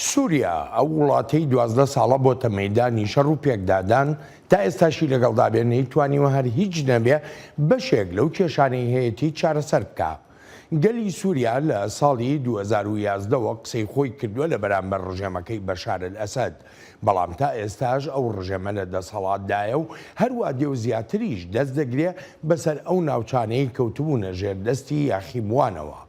سووریا ئەو وڵاتەی 12 ساڵە بۆتە مەیدانی شەڕ و پێکدادان تا ئێستاشی لەگەڵدابێنەی توانیوە هەر هیچ نەبێ بەشێک لەو کێشانەی هەیەی چارەسەر بکە. گەلی سووریا لە ساڵی 2011ەوە قسەی خۆی کردووە لە بەرامبەر ڕژێمەکەی بەشار ئەسەد، بەڵام تا ئێستاش ئەو ڕژێمە لە دەسەڵاتدایە و هەروە دێو زیاتریش دەست دەگرێ بەسەر ئەو ناوچانەی کەوتبوونە ژێردەستی یاخیبوانەوە.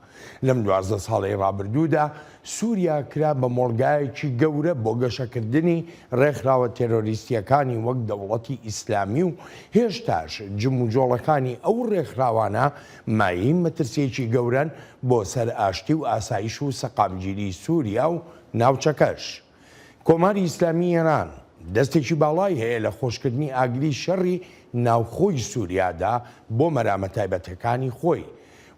لەم 12 ساڵی ڕابردوودا سووریا کرا بە مۆڵگایەکی گەورە بۆ گەشەکردنی ڕێکخراوە تێرۆریستیەکانی وەک دەوڵەتی ئیسلامی و هێشتاش جم و جۆڵەکانی ئەو ڕێکخراوانە مایەی مەترسیەکی گەورەن بۆ سەر ئاشتی و ئاسایش و سەقامگیری سووریا و ناوچەکەش. کۆماری ئیسلامی ئێران دەستێکی باڵای هەیە لە خۆشکردنی ئاگری شەڕی ناوخۆی سووریادا بۆ مەرامە تایبەتەکانی خۆی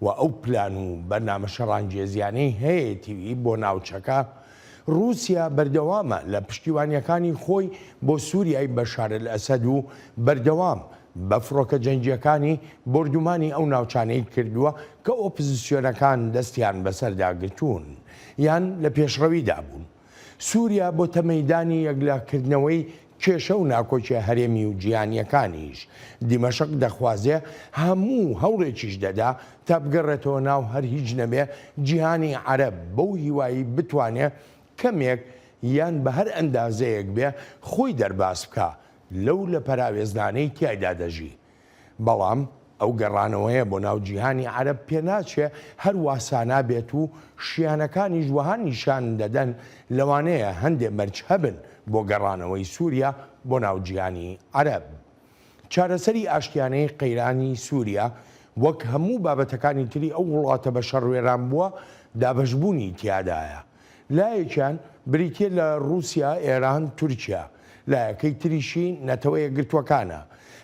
و ئەو پلان و بەرنامە شەڕانگێزیانەی هەیەی بۆ ناوچەکە. رووسیا بەردەوامە لە پشتیوانیەکانی خۆی بۆ سووریای بەشار ئەسەد و بەردەوام بە فڕۆکە جەنگیەکانی بردومانی ئەو ناوچانەی کردووە کە ئۆپۆزیسیۆنەکان دەستیان بەسەرداگرتوون یان لە پێشڕەویدا بوون. سووریا بۆ تەمەیدانی یەکلاکردنەوەی کێشە و ناکۆچە هەرێمی و جیهانیەکانیش. دیمەشق دەخوازێ هەموو هەوڵێکیش دەدا تا بگەڕێتەوە ناو هەر هیچ نەبێ جیهانی عەرەب بەو هیوایی بتوانێت کەمێک یان بە هەر ئەندازەیەک بێ خۆی دەرباس بکە لەو لە پەراوێزانەی تیایدا دەژی. بەڵام ئەو گەڕانەوەیە بۆ ناو جیهانی عەرەب پێناچێ هەر واسانە بێت و شیانەکانی ژوەها نیشان دەدەن لەوانەیە هەندێک مەرج هەبن بۆ گەڕانەوەی سووریا بۆ ناو جیهانی عەرەب. چارەسەری ئاشتیانەی قەیرانی سووریا وەک هەموو بابەتەکانی تری ئەو وڵاتە بە شەڕوێران بووە دابەشبوونی تیادایە. لایەکیان بریتیە لە رووسیا، ئێران، تورکیا، لایەکەی تریشی نەتەوە یەکگرتووەکانە.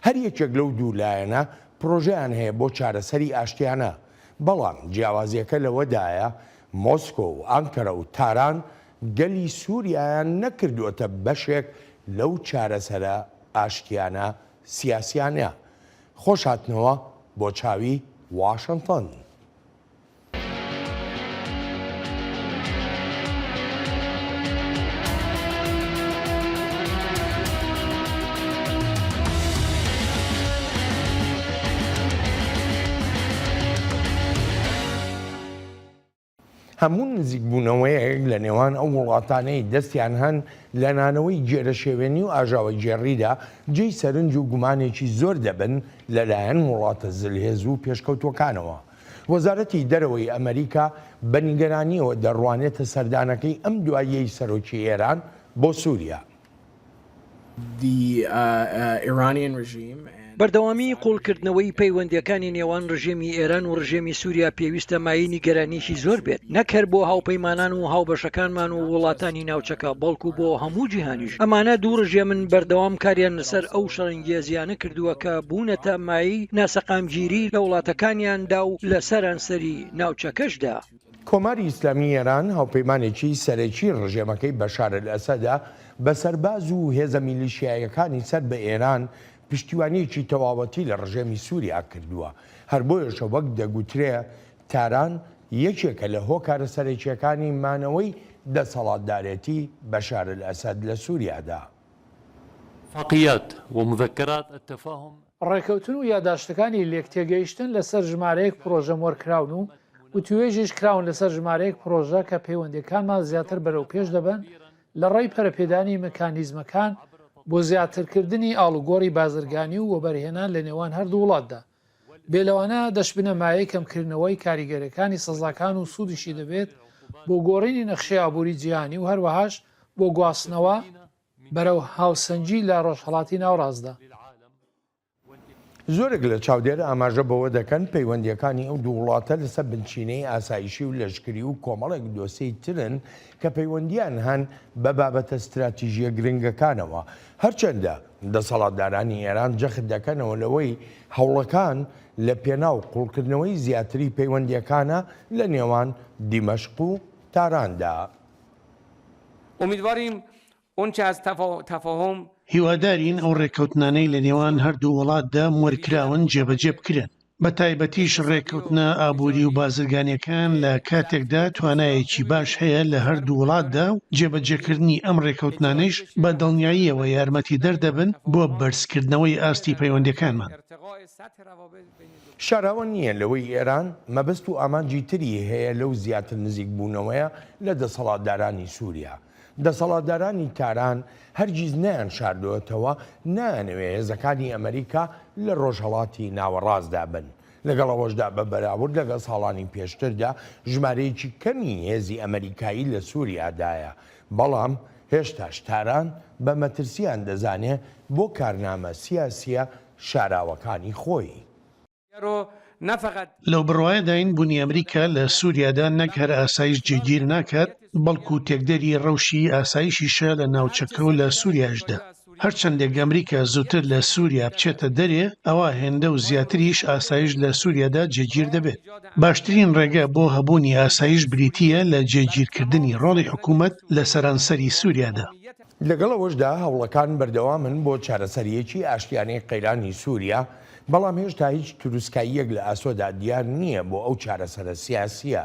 هەر یەکێک لەو دوو لایەنە پرۆژەیان هەیە بۆ چارەسەری ئاشتیانە، بەڵام جیاوازیەکە لەوەدایە مۆسکۆ و ئانکەرە و تاران گەلی سووریایان نەکردووەتە بەشێک لەو چارەسەرە ئاشتیانە سیاسیانە. خۆشهاتنەوە بۆ چاوی واشنگتن. هەموو نزیکبوونەوەیەک لە نێوان ئەو وڵاتانەی دەستیان هەن لە نانەوەی جێرەشێوێنی و ئاژاوە جێڕیدا جێی سەرنج و گومانێکی زۆر دەبن لەلایەن وڵاتە زلهێز و پێشکەوتوەکانەوە. وەزارەتی دەرەوەی ئەمریکا بە نیگەرانیەوە دەڕوانێتە سەردانەکەی ئەم دواییەی سەرۆکی ئێران بۆ سووریا. بەردەوامی قوڵکردنەوەی پەیوەندیەکانی نێوان ڕژێمی ئێران و ڕژێمی سووریا پێویستە مایەی نیگەرانیشی زۆر بێت، نەکەر بۆ هاوپەیمانان و هاوبەشەکانمان و وڵاتانی ناوچەکە، بەڵکو بۆ هەموو جیهانیش. ئەمانە دوو ڕژێمن بەردەوام کاریان لەسەر ئەو شەڕانگێزیانە کردووە کە بوونەتە مایەی ناسەقامگیری لە وڵاتەکانیاندا و لە سەرانسەری ناوچەکەشدا. کۆماری ئیسلامی ئێران هاوپەیمانێکی سەرەکی ڕژێمەکەی بەشار ئەسەدا بە سەرباز و هێزە میلیشیایەکانی سەر بە ئێران پشتیوانیەکی تەواوەتی لە ڕژێمی سووریا کردووە. هەر بۆیەشە وەک دەگوترێ تاران یەکێکە لە هۆکارە سەرەکیەکانی مانەوەی دەسەڵاتدارێتی بەشار ئەسەد لە سووریادا. ڕێکەوتن و یادداشتەکانی لێکتێگەیشتن لەسەر ژمارەیەک پرۆژەم وەرکراون و وتوێژیش کراون لەسەر ژمارەیەک پرۆژە کە پەیوەندیەکانمان زیاتر بەرەو پێش دەبن لە ڕێی پەرەپێدانی مەکانیزمەکان بۆ زیاترکردنی ئاڵوگۆڕی بازرگانی و وەبەرهێنان لە نێوان هەردوو وڵاتدا. بێلەوانە دەشبنە مایەی کەمکردنەوەی کاریگەرەکانی سەزاکان و سوودیشی دەبێت بۆ گۆڕینی نەخشەی ئابووری جیهانی و هەروەهاش بۆ گواستنەوە بەرەو هاوسەنجی لە ڕۆژهەڵاتی ناوڕاستدا. زۆرێک لە چاودێر ئاماژە بەوە دەکەن پەیوەندیەکانی ئەو دوو وڵاتە لەسەر بنچینەی ئاسایشی و لەشکری و کۆمەڵێک دۆسەی ترن کە پەیوەندیان هەن بە بابەتە استراتیژیە گرنگەکانەوە. هەرچەندە دەسەڵاتدارانی ئێران جەخت دەکەنەوە لەوەی هەوڵەکان لە پێناو قوڵکردنەوەی زیاتری پەیوەندیەکانە لە نێوان دیمەشق و تاراندا. هیوادارین ئەو ڕێکەوتنانەی لە نێوان هەردوو وڵاتدا وەرکراون جێبەجێ بکرێن. بە تایبەتیش ڕێککەوتنە ئابووری و بازرگانیەکان لە کاتێکدا توانایەکی باش هەیە لە هەردوو وڵاتدا و جێبەجێکردنی ئەم ڕێککەوتنانەیش بە دڵنیاییەوە یارمەتی دەردەبن بۆ بەرزکردنەوەی ئاستی پەیوەندیەکانمان. شاراوە نییە لەوەی ئێران مەبەست و ئامانجی تری هەیە لەو زیاتر نزیک بوونەوەیە لە دەسەڵاتدارانی سووریا. دەسەڵاتدارانی تاران هەرگیز نیان شاردوێتەوە نانەوێ هێزەکانی ئەمریکا لە ڕۆژهەڵاتی ناوەڕاستدا بن. لەگەڵەوەشدا بە بەراورد لەگەڵ ساڵانی پێشتردا ژمارەیەکی کەمی هێزی ئەمریکایی لە سووریادایە، بەڵام هێشتاش تاران بە مەترسیان دەزانێ بۆ کارنامە سیاسیە شاراوەکانی خۆی. لەو بڕواایەداین بوونی ئەمریکا لە سووریادا نەک هەر ئاسایش جێگیر ناکات، بەڵکو تێکدەری ڕەوشی ئاسایشیشە لە ناوچەکە و لە سووریاشدا. هەرچەندێک ئەمریکا زووتر لە سووریا بچێتە دەرێ، ئەوە هێندە و زیاتریش ئاسایش لە سووریادا جێگیر دەبێت. باشترین ڕێگە بۆ هەبوونی ئاسایش بریتیە لە جێگیرکردنی ڕۆڵی حکوومەت لە سەرانسەری سووریادا. لەگەڵەوەشدا هەوڵەکان بەردەوامن بۆ چارەسەریەکی ئاشتیانەی قەیرانی سووریا، بەڵام هێشتا هیچ تروسکاییەک لە ئاسۆدا دیار نییە بۆ ئەو چارەسەرە سیاسیە.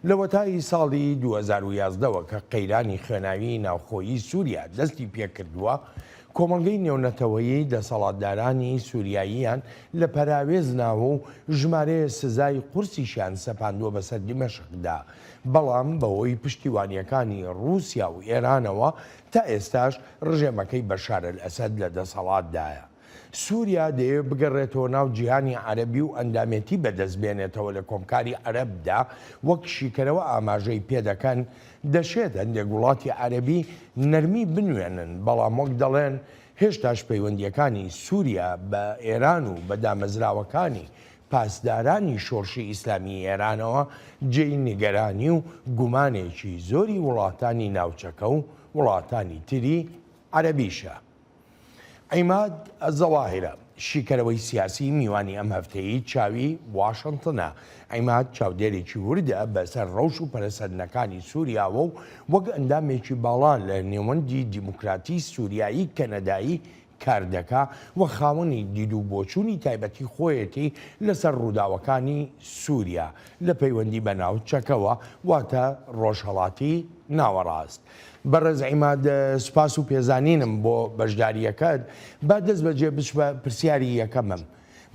لە وەتای ساڵی 2011ەوە کە قەیرانی خوێناوی ناوخۆیی سووریا دەستی پێکردووە، کۆمەڵگەی نێونەتەوەیی دەسەڵاتدارانی سووریاییان لە پەراوێز ناوە و ژمارەیە سزای قورسیشیان سەپاندووە بەسەر دیمەشقدا، بەڵام بەهۆی پشتیوانیەکانی رووسیا و ئێرانەوە تا ئێستاش ڕژێمەکەی بەشار ئەسەد لە دەسەڵاتدایە. سووریا دەیەوێت بگەڕێتەوە ناو جیهانی عەرەبی و ئەندامێتی بەدەستبێنێتەوە لە کۆمکاری عەرەبدا، وەک شیکەرەوە ئاماژەی پێدەکەن دەشێت هەندێک وڵاتی عەرەبی نەرمی بنوێنن، بەڵام وەک دەڵێن هێشتاش پەیوەندیەکانی سووریا بە ئێران و بە دامەزراوەکانی پاسدارانی شۆڕشی ئیسلامی ئێرانەوە جێی نیگەرانی و گومانێکی زۆری وڵاتانی ناوچەکە و وڵاتانی تری عەرەبیشە. عیماد زەواهرە شیکەرەوەی سیاسی میوانی ئەم هەفتەیە چاوی واشنتنە. عیماد چاودێرێکی وردە بەسەر ڕەوش و پەرەسەندنەکانی سووریاوە و وەک ئەندامێکی باڵا لە نێوەندی دیموکراتی سووریایی کەنەدایی کاردەکە و خاوەنی دید و بۆچوونی تایبەتی خۆیەتی لەسەر ڕووداوەکانی سووریا لە پەیوەندی بە ناوچەکەوە واتە ڕۆژهەڵاتی ناوەڕاست. بەڕێز عیماد سوپاس و پێزانینم بۆ بەشداریەکەت. با دەست بەجێ بچبە پرسیاری یەکەمم.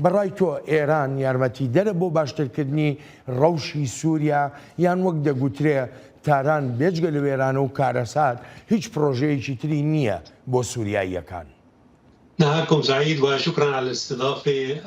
بەڕای تۆ ئێران یارمەتی دەرە بۆ باشترکردنی ڕەوشی سووریا یان وەک دەگوترێ تاران بێجگە لە وێرانە و کارەسات هیچ پرۆژەیەکی تری نییە بۆ سووریاییەکان؟ نهاركم سعيد وشكرا على الاستضافة.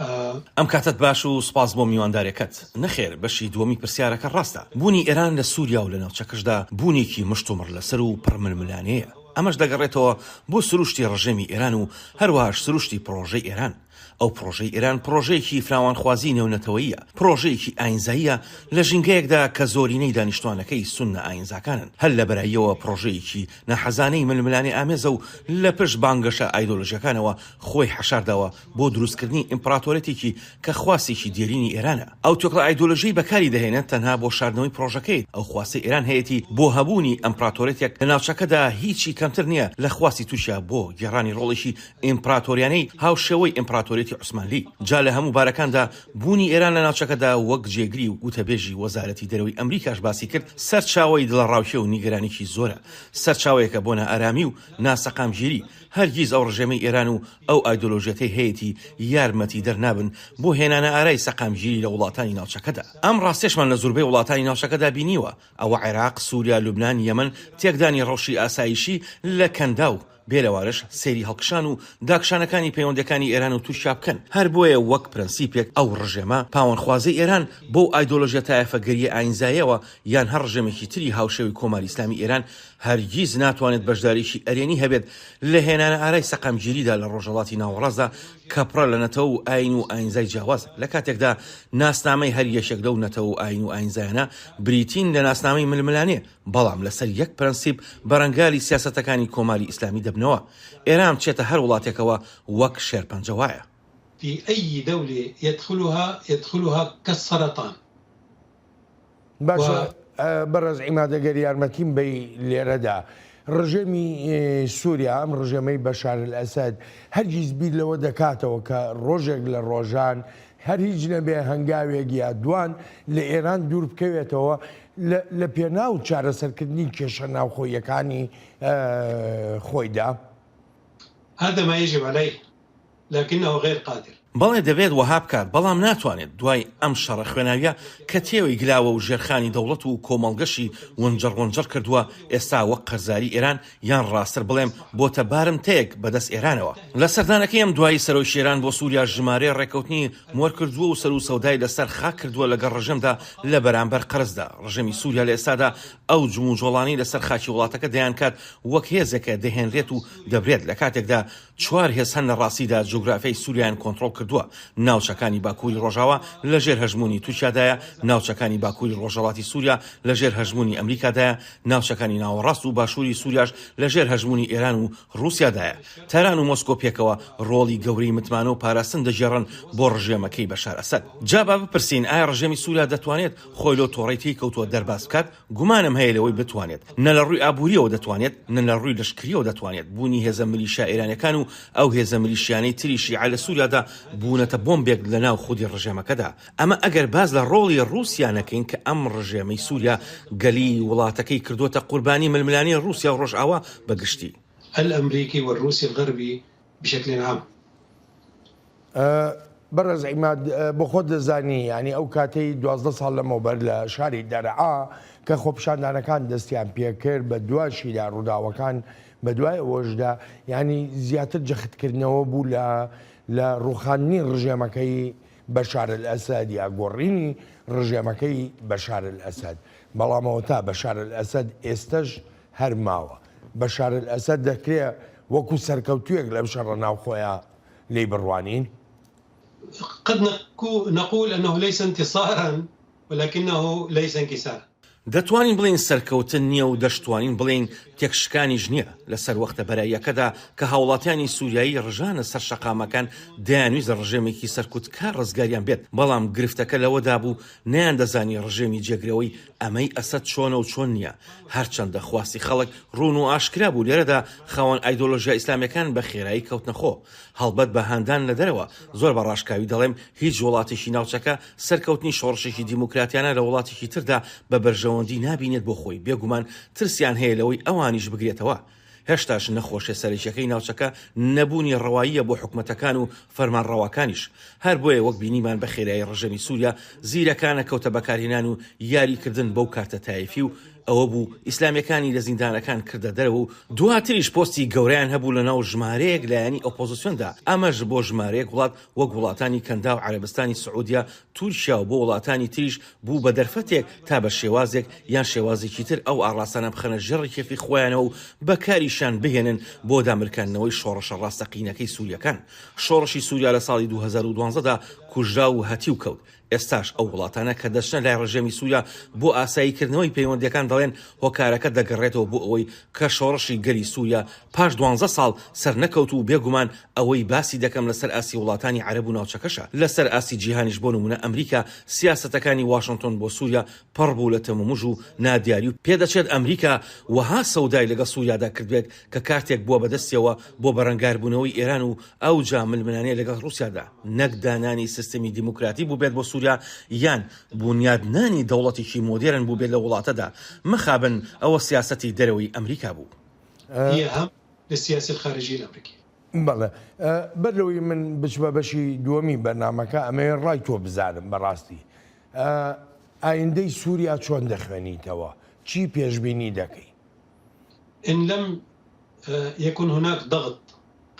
ئەم کاتت باش و سپاس بۆ میواندارێکەت. نەخێر بەشی دووەمی پرسیارەکە ڕاستە. بوونی ئێران لە سووریا و لە ناوچەکەشدا بوونێکی مشتومڕ لەسەر و پڕململانەیە. ئەمەش دەگەڕێتەوە بۆ سروشتی ڕژێمی ئێران و هەروەهاش سروشتی پرۆژەی ئێران. ئەو پرۆژەی ئێران پرۆژەیەکی فراوانخوازی نێونەتەوەیە، پرۆژەیەکی ئاینزاییە لە ژینگەیەکدا کە زۆرینەی دانیشتوانەکەی سونە ئاینزاکانن. هەر لە بەراییەوە پرۆژەیەکی نەحەزانەی ململانی ئامێزە و لە پشت بانگەشە ئایدۆلۆژیەکانەوە خۆی حەشارداوە بۆ دروستکردنی ئیمپراتۆرێتێکی کە خواسێکی دیێرینی ئێرانە. ئەو تۆکڵە ئایدۆلۆژی بەکاری دەهێنێت تەنها بۆ شاردنەوەی پرۆژەکەی. ئەو خواستی ئێران هەیەی بۆ هەبوونی ئیمپراتۆرێتێک لە ناوچەکەدا هیچی کەمتر نییە لە خواستی تووشە بۆ گێڕانی ڕۆڵێکی ئیمپراتۆریانەی هاوشێوەی ئیمپراتۆرێتی عوسمانلی. جا لە هەموو بارەکاندا بوونی ئێران لە ناوچەکەدا وەک جێگری و وتەبێژی وەزارەتی دەرەوەی ئەمریکاش باسی کرد سەرچاوەی دڵەڕاوکێ و نیگەرانێکی زۆرە، سەرچاوەیەکە بۆ نائارامی و ناسەقامگیری. هەرگیز ئەو ڕژێمەی ئێران و ئەو ئایدۆلۆژیەتەی هەیەی یارمەتی دەرنابن بۆ هێنانە ئارای سەقامگیری لە وڵاتانی ناوچەکەدا. ئەم ڕاستێشمان لە زۆربەی وڵاتانی ناوچەکەدا بینیوە. ئەوە عێراق، سووریا، لوبنان، یەمەن تێکدانی ڕەوشی ئاسایشی لە کەندا و بێلەوارش سێری هەڵکشان و داکشانەکانی پەیوەندەکانی ئێران و تووشیا بکەن. هەر بۆیە وەک پرەنسیپێک ئەو ڕژێمە پاوەندخوازی ئێران بۆ ئایدۆلۆژیە تایەفەگەریە ئاینزاییەوە یان هەر ڕژێمێکی تری هاوشێوی کۆماری ئیسلامی ئێران هەرگیز ناتوانێت بەشداریشی ئەرێنی هەبێت لە هێنانە ئارای سەقامگیریدا لە ڕۆژهەڵاتی ناوەڕاستدا کە پڕە لە نەتەوە و ئاین و ئاینزای جیاواز. لە کاتێکدا ناسنامەی هەر یەشێک لەو نەتەوە و ئاین و ئاینزایانە بریتین لە ناسنامەی ململانێ، بەڵام لەسەر یەک پرەنسیپ بەرەنگالی سیاسەتەکانی کۆماری ئیسلامی دەبنەوە. ئێران بچێتە هەر وڵاتێکەوە وەک شێرپەنجەوایە. في أي دولة يدخلها كالسرطان. باشە بەڕێز عیمادەگەر یارمەتیم بەی لێرەدا ڕژێمی سووریا ئەم ڕژێمەی بەشار ئەسەد هەرگیز بیر لەوە دەکاتەوە کە ڕۆژێک لە ڕۆژان هەر هیچ نەبێ هەنگاوێک یا دوان لە ئێران دوور بکەوێتەوە لە پێناو چارەسەرکردنی کێشە ناوخۆیەکانی خۆیدا. هذا ما يجب عليه لكنه غير قادر. بەڵێ دەبێت وەها بکات بەڵام ناتوانێت دوای ئەم شەڕە خوێناویە کە تێوەی گلاوە و ژێرخانی دەوڵەت و کۆمەڵگەشی وەنجەڕ کردووە ئێستا وەک قەرزاری ئێران یان ڕاستتر بڵێم بۆتە بارم تەیەک بەدەست ئێرانەوە. لە سەردانەکەی ئەم دوایی سەرۆی شێران بۆ سووریا ژمارە ڕێکەوتنی مۆر کردووە و سەر و سەودای لەسەر خاک کردووە لەگەڵ ڕژەمدا لە بەرامبەر قەرزدا. ڕژەمی سووریا لە ئێستادا ئەو جموجۆڵانی لەسەر خاکی وڵاتەکە دەیان کات وەک هێزەکە دەهێنرێت و دەبرێت لە کاتێکدا 4 هێز هەن لە ڕاستیدا جوگرافیای سووریان کۆنتڕۆڵ کردووە. ناوچەکانی باکووری ڕۆژاوە لەژێر هەژمونی تووشیادایە، ناوچەکانی باکووری ڕۆژهەڵاتی سووریا لەژێر هەژمونی ئەمریکادایە، ناوچەکانی ناوەڕاست و باشووری سووریاش لەژێر هەژمونی ئێران و ڕووسیادایە. تەران و مۆسکۆ پێکەوە ڕۆڵی گەورەی متمانە و پاراستن دەژێڕن بۆ ڕژێمەکەی بەشار ئەسەد. جا با بپرسین ئایا ڕژێمی سووریا دەتوانێت خۆی لۆ تۆڕەی تێی کەوتووە دەرباز بکات؟ گومانم هەیە لەوەی بتوانێت. نە لە ڕووی ئابووریەوە دەتوانێت، نە لە ڕووی لەشکریەوە دەتوانێت. بوونی هێزە میلیشیا ئێرانیەکان و ئەو هێزە میلیشیانەی تری شیعە لە سووریادا بوونەتە بۆمبێک لەناو خودی ڕژێمەکەدا. ئەمە ئەگەر باز لە ڕۆڵی ڕووسیا نەکەین کە ئەم ڕژێمەی سووریا گەلی وڵاتەکەی کردوتە قوربانی ململانی رووسیا و ڕۆژئاوا بەگشتی. الأمريكي والروسي الغربي بشكل عام. بەڕێز عیماد بۆ خۆت دەزانی ینی ئەو کاتەی 12 ساڵ لەمەوبەر لە شاری دەرعا کە خۆپشاندانەکان دەستیان پێکرد بە دواشیدا ڕووداوەکان بە دوای ئەوەشدا ینی زیاتر جەختکردنەوە بوو لە ڕوخاندنی ڕژێمەکەی بەشار الئەسەد یا گۆڕینی ڕژێمەکەی بەشار الئەسەد. بەڵامەوە تا بەشار الئەسەد ئێستش هەر ماوە. بەشار الئەسەد دەکرێت وەکو سەرکەوتوویەک لەم شەڕە ناوخۆیە لێی بڕوانین. قد نقول أنه ليس انتصارا ولكنه ليس انكسارا. دەتوانین بڵین سەرکەوتن نییە و دەشتوانین بڵین تێکشکانیش نییە لەسەر وەختە بەراییەکەدا کە هاوڵاتیانی سووریایی ڕژانە سەر شەقامەکان دەیانویستە ڕژێمێکی سەرکوتکار ڕزگاریان بێت. بەڵام گرفتەکە لەوەدا بوو نەیان دەزانی ڕژێمی جێگرەوەی ئەمەی ئەسەد چۆنە و چۆن نییە. هەرچەندە خواستی خەڵک ڕوون و ئاشکرا بوو لێرەدا خاوەن ئایدۆلۆژیا ئیسلامیەکان بە خێرایی کەوتنەخۆ. هەڵبەت بە هاندان لە دەرەوە زۆر بە ڕاشکاوی دەڵێم هیچ وڵاتێکی ناوچەکە سەرکەوتنی شۆڕشێکی دیموکراتیانە لە وڵاتێکی تردا بە بەرژەوەندی نابینێت بۆ خۆی. بێگومان ترسیان هەیە لەوەی ئەوانیش بگرێتەوە. هێشتاش نەخۆشیە سەرچەکەی ناوچەکە نەبوونی ڕەواییە بۆ حکومەتەکان و فەرمانڕەواکانیش. هەر بۆیە وەک بینیمان بە خێرایی ڕژەمی سووریا زیرەکانە کەوتە بەکارهێنان و یاریکردن بەو کارتە تایفی و ئەوە بوو ئیسلامیەکانی لە زیندانەکان کردە دەرەوە و دواتریش پۆستی گەورەیان هەبوو لە ناو ژمارەیەک لایەنی ئۆپۆزیسیۆندا. ئەمەش بۆ ژمارەیەک وڵات وەک وڵاتانی کەندا و عەرەبستانی سعودیا، تورکیا و بۆ وڵاتانی تریش بوو بە دەرفەتێک تا بە شێوازێک یان شێوازێکی تر ئەو ئاڕاستانە بخەنە ژێڕی کێفی خۆیانەوە و بەکاریشان بهێنن بۆ دامرکاندنەوەی شۆڕشە ڕاستەقینەکەی سووریەکان. شۆڕشی سووریا لە ساڵی 2012دا کوژرا و هەتی و کەوت. ئێستاش ئەو وڵاتانە کە دەچنە لای ڕژێمی سووریا بۆ ئاساییکردنەوەی پەیوەندیەکان دەڵێن هۆکارەکە دەگەڕێتەوە بۆ ئەوەی کە شۆڕشی گەلی سووریا پاش 12 ساڵ سەر نەکەوت و بێگومان ئەوەی باسی دەکەم لەسەر ئاسی وڵاتانی عەرەب و ناوچەکەشە. لەسەر ئاسی جیهانیش بۆ نمونە ئەمریکا سیاسەتەکانی واشنگتن بۆ سووریا پڕ بوو لە تەمەموژ و نادیاری و پێدەچێت ئەمریکا وەها سەودای لەگە سووریادا کردوێت کە کارتێک بووە بەدەستیەوە بۆ بەرەنگاربوونەوەی ئێران و ئەو جا ململانەیە لەگەڵ رووسیادا. نەک دانانی سیستەمی دیموکراتی بوو بێت بۆ سووریا یان بنیادنانی دەوڵەتێکی مۆدێرن بوو بێت لە وڵاتەدا. مخابن ئەوە سیاسەتی دەرەوەی ئەمریکا بوو. هي أهم للسياسة الخارجية الأمريكية. بەڵێ بەرلەوەی من بچبە بەشی دووەمی بەرنامەکە ئەمەیە ڕای تۆ بزانم بەڕاستی ئایندەی سووریا چۆن دەخوێنیتەوە؟ چی پێشبینی دەکەی؟ إن لم يكن هناك ضغط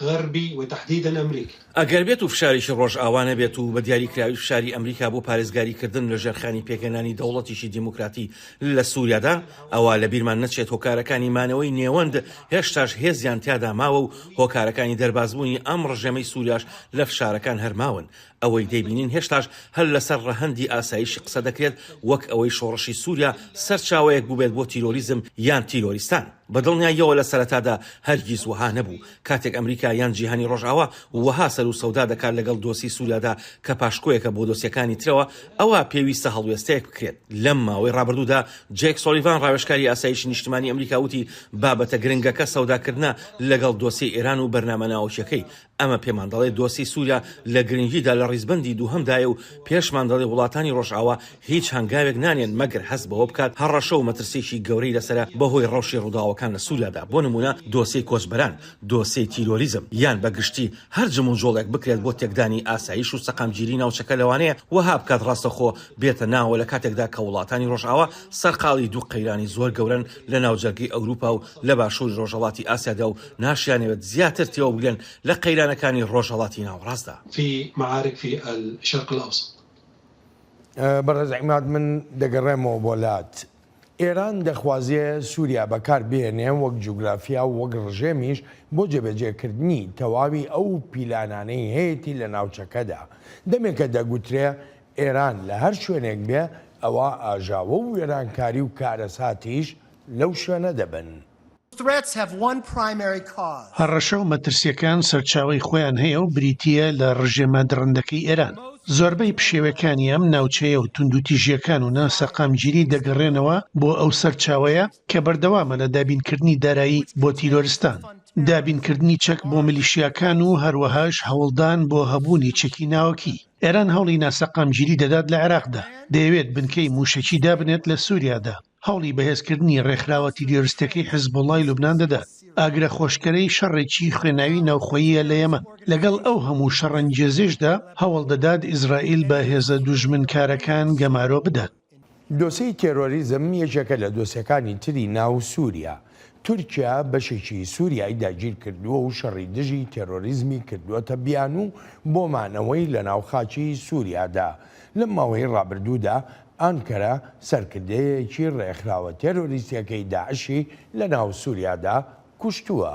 غربي وتحديدا أمريكا. ئەگەر بێت و فشاریشی ڕۆژئاوانە بێت و بە دیاریکراوی فشاری ئەمریکا بۆ پارێزگاریکردن لە ژێرخانی پێکەنانی دەوڵەتیشی دیموکراتی لە سووریادا، ئەوە لە بیرمان نەچێت هۆکارەکانی مانەوەی نێوەند هێشتاش هێزیان تیادا ماوە و هۆکارەکانی دەربازبوونی ئەم ڕژێمەی سووریاش لە فشارەکان هەرماون. ئەوەی دەیبینین هێشتاش هەر لەسەر ڕەهەندی ئاسایشی قسە دەکرێت وەک ئەوەی شۆڕشی سووریا سەرچاوەیەک بوو بێت بۆ تیرۆریزم یان تیرۆریستان. بەدڵنیاییەوە لە سەرەتادا هەرگیز وەها نەبوو کاتێک ئەمریکا یان جیهانی ڕۆژئاوا وەها سەر و سەودا دەکات لەگەڵ دۆسی سووریادا کە پاشکۆیەکە بۆ دۆسیەکانی ترەوە ئەوە پێویستە هەڵوێستەیەک بکرێت. لەم ماوەی ڕابردوودا جێک سۆلیڤان ڕاوێژکاری ئاسایشی نیشتیمانی ئەمریکا وتی بابەتە گرنگەکە سەوداکردنە لەگەڵ دۆسی ئێران و بەرنامە ناوچەکەی. ئەمە پێمان دەڵێ دۆسی سووریا لە گرنگیدا لە ڕیزبەندی دووهەمدایە و پێشمان دەڵێ وڵاتانی ڕۆژئاوا هیچ هەنگاوێک نانێن مەگەر هەست بەوە بکات هەڕەشە و مەترسێکی گەورەی لەسرە بەهۆی ڕەوشی ڕووداوەکان لە سووریادا. بۆ نمونە دۆسەی کۆچبەران، دۆسەی تیرۆریزم یان بەگشتی هەر جموجۆڵێک بکرێت بۆ تێکدانی ئاسایش و سەقامگیری ناوچەکە لەوانەیە وەها بکات ڕاستەخۆ بێتە ناوە لە کاتێکدا کە وڵاتانی ڕۆژئاوا سەرقاڵی دوو قەیرانی زۆر گەورن لە ناوجەرگەی ئەوروپا و لە باشووری ڕۆژهەڵاتی ئاسیادا و ناشیانەوێت زیاتر تێوە بگرێن لە قەیرانەکانی ڕۆژهەڵاتی ناوەڕاستدا. في معارك في الشرق الأوسط. بەڕێز عیماد من دەگەڕێمەوە بۆ لات. ئێران دەخوازیە سووریا بەکار بێنێ وەک جوگرافیا و وەک ڕژێمیش بۆ جێبەجێکردنی تەواوی ئەو پیلانانەی هەیەی لە ناوچەکەدا. دەمێکە دەگوترێ ئێران لە هەر شوێنێک بێ ئەوە ئاژاوە و وێرانکاری و کارەساتیش لەو شوێنە دەبن. هەڕەشە و مەترسیەکان سەرچاوی خۆیان هەیە و بریتیە لە ڕژێمە درڕندەکەی ئێران. زۆربەی پشێوەکانی ئەم ناوچەیە و توندوتیژیەکان و ناسەقامگیری دەگەڕێنەوە بۆ ئەو سەرچاوەیە کە بەردەوامە لە دابینکردنی دارایی بۆ تیرۆریستان، دابینکردنی چەک بۆ ملیشیاکان و هەروەهاش هەوڵدان بۆ هەبوونی چەکی ناوەکی. ئێران هەوڵی ناسەقامگیری دەدات لە عێراقدا، دەیەوێت بنکەی موشەکی دابنێت لە سووریادا، هەوڵی بەهێزکردنی ڕێکخراوە تیرۆریستەکەی حیزبوڵای لوبنان دەدات. ئاگرە خۆشکەرەی شەڕێکی خوێناوی ناوخۆییە لە یەمەن. لەگەڵ ئەو هەموو شەڕەنجێزیشدا هەوڵ دەدات ئیزرائیل بە هێزە دوژمنکارەکان گەمارۆ بدات. دۆسەی تێرۆریزم یەکێکە لە دۆسیەکانی تری ناو سووریا. تورکیا بەشێکی سووریای داگیر کردووە و شەڕی دژی تێرۆریزمی کردووەتە بیان و بۆمانەوەی لە ناوخاچی سووریادا. لەم ماوەی ڕابردوودا ئانکەرە سەرکردەیەکی ڕێکخراوە تێرۆریستیەکەی داعشی لە ناو سووریادا کوشتووە.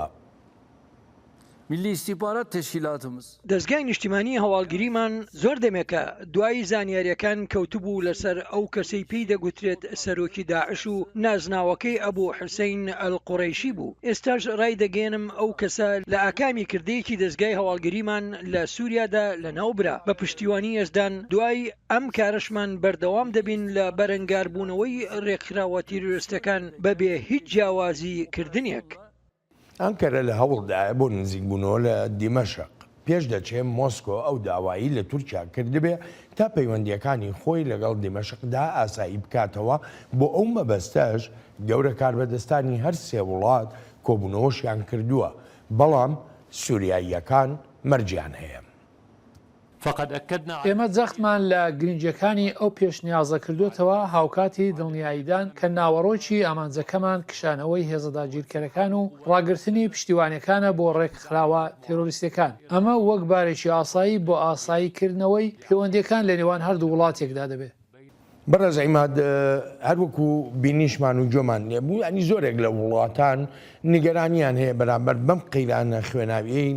Milli İstihbarat Teşkilatımız دەستگای نیشتیمانی هەواڵگیریمان زۆر دەمێکە دوای زانیاریەکان کەوتبوو لەسەر ئەو کەسەی پێی دەگوترێت سەرۆکی داعش و نازناوەکەی ئەبوو حوسەین ئەلقوڕەیشی بوو. ئێستاش ڕای دەگەێنم ئەو کەسە لە ئاکامی کردەیەکی دەستگای هەواڵگیریمان لە سووریادا لە ناوبرا بە پشتیوانی ئێزدان. دوای ئەم کارشمان بەردەوام دەبین لە بەرەنگاربوونەوەی ڕێکخراوە تیرۆریستەکان بەبێ هیچ جیاوازی کردنێک. ئەنکەرە لە هەوڵدایە بۆ نزیکبوونەوە لە دیمەشق. پێش دەچێت مۆسکۆ ئەو داوایی لە تورکیا کردبێ تا پەیوەندیەکانی خۆی لەگەڵ دیمەشقدا ئاسایی بکاتەوە. بۆ ئەو مەبەستەش گەورە کاربەدەستانی هەر سێ وڵات کۆبوونەوەشیان کردووە، بەڵام سووریاییەکان مەرجیان هەیە. ئێمە جەختمان لە گرنجەکانی ئەو پێشنیازە کردوتەوە هاوکاتی دڵنیاییدان کە ناوەڕۆکی ئامانجەکەمان کشانەوەی هێزە داگیرکەرەکان و ڕاگررتنی پشتیوانەکانە بۆ ڕێکخراوە تێرۆریستەکان. ئەمە وەک بارێکی ئاسایی بۆ ئاساییکردنەوەی پەیوەندیەکان لە نێوان هەردوو وڵاتێکدا دەبێت. بەڕێز عیماد هەروەکو بینیشمان و جۆمان نێبوو ئەنی زۆرێک لە وڵاتان نیگەرانیان هەیە بەرامبەر بەم قەیرانە خوێناویەی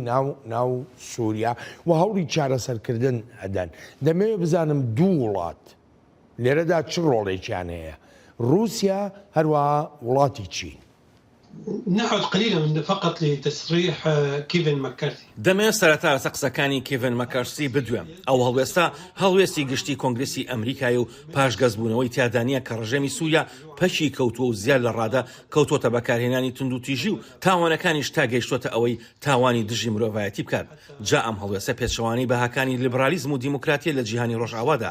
ناو سووریا و هەوڵی چارەسەرکردن ئەدەن. دەمەوێت بزانم دوو وڵات لێرەدا چ ڕۆڵێکیان هەیە، رووسیا هەروەها وڵاتی چین. نعود قليلا فقط لتصريح كيفن ماكارثي. دەمەوێت سەرەتا لەسەر قسەکانی کێڤن مەکارسی بدوێم. ئەو هەڵوێستا هەڵوێستی گشتی کۆنگرسی ئەمریکای و پاشگەزبوونەوەی تیادانیە کە ڕژێمی سووریا پەچی کەوتووە و زیاد لە ڕادا کەوتۆتە بەکارهێنانی توندوتیژی و تاوانەکانیش تا گەیشتۆتە ئەوەی تاوانی دژی مرۆڤایەتی بکات. جا ئەم هەڵوێسە پێچەوانەی بەهاکانی لیبرالیزم و دیموکراتیە لە جیهانی ڕۆژئاوادا